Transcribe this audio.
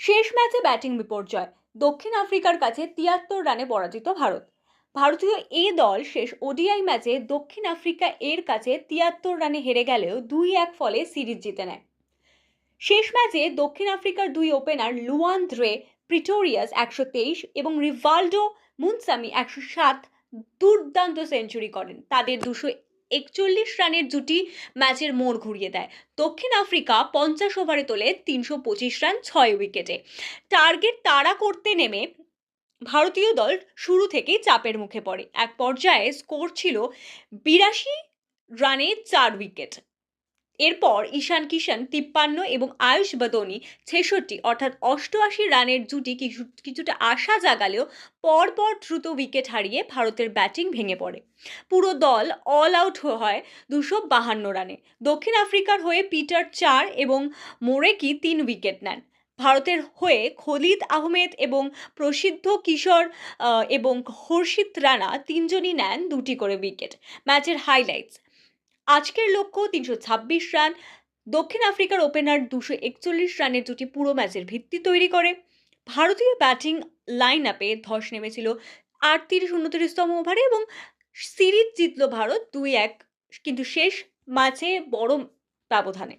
শেষ ম্যাচে ব্যাটিং বিপর্যয়, দক্ষিণ আফ্রিকার কাছে ৭৩ রানে পরাজিত ভারত। ভারতীয় এ দল শেষ ওডিআই ম্যাচে দক্ষিণ আফ্রিকা এর কাছে ৭৩ রানে হেরে গেলেও ২-১ ফলে সিরিজ জিতে নেয়। শেষ ম্যাচে দক্ষিণ আফ্রিকার দুই ওপেনার লুয়ান্দ্রে প্রিটোরিয়াস ১২৩ এবং রিভাল্ডো মুনসামি ১০৭ দুর্দান্ত সেঞ্চুরি করেন। তাদের ২৪১ রানের জুটি ম্যাচের মোড় ঘুরিয়ে দেয়। দক্ষিণ আফ্রিকা ৫০ ওভারে তোলে ৩২৫ রান ৬ উইকেটে। টার্গেট তাড়া করতে নেমে ভারতীয় দল শুরু থেকেই চাপের মুখে পড়ে। এক পর্যায়ে স্কোর ছিল ৮২ রানে ৪ উইকেট। এরপর ঈশান কিষান ৫৩ এবং আয়ুষ বাদনি ৬৬ অর্থাৎ ৮৮ রানের জুটি কিছুটা আশা জাগালেও পরপর দ্রুত উইকেট হারিয়ে ভারতের ব্যাটিং ভেঙে পড়ে। পুরো দল অল আউট হয় ২৫২ রানে। দক্ষিণ আফ্রিকার হয়ে পিটার ৪ এবং মোরেকি ৩ উইকেট নেন। ভারতের হয়ে খলিদ আহমেদ এবং প্রসিদ্ধ কিশোর এবং হর্ষিত রানা তিনজনই নেন ২টি করে উইকেট। ম্যাচের হাইলাইটস: আজকের লক্ষ্য ৩২৬ রান। দক্ষিণ আফ্রিকার ওপেনার ২৪১ রানের জুটি পুরো ম্যাচের ভিত্তি তৈরি করে। ভারতীয় ব্যাটিং লাইন আপে ধস নেমেছিল ৩৮-২৯তম ওভারে এবং সিরিজ জিতল ভারত ২-১, কিন্তু শেষ ম্যাচে বড় ব্যবধানে।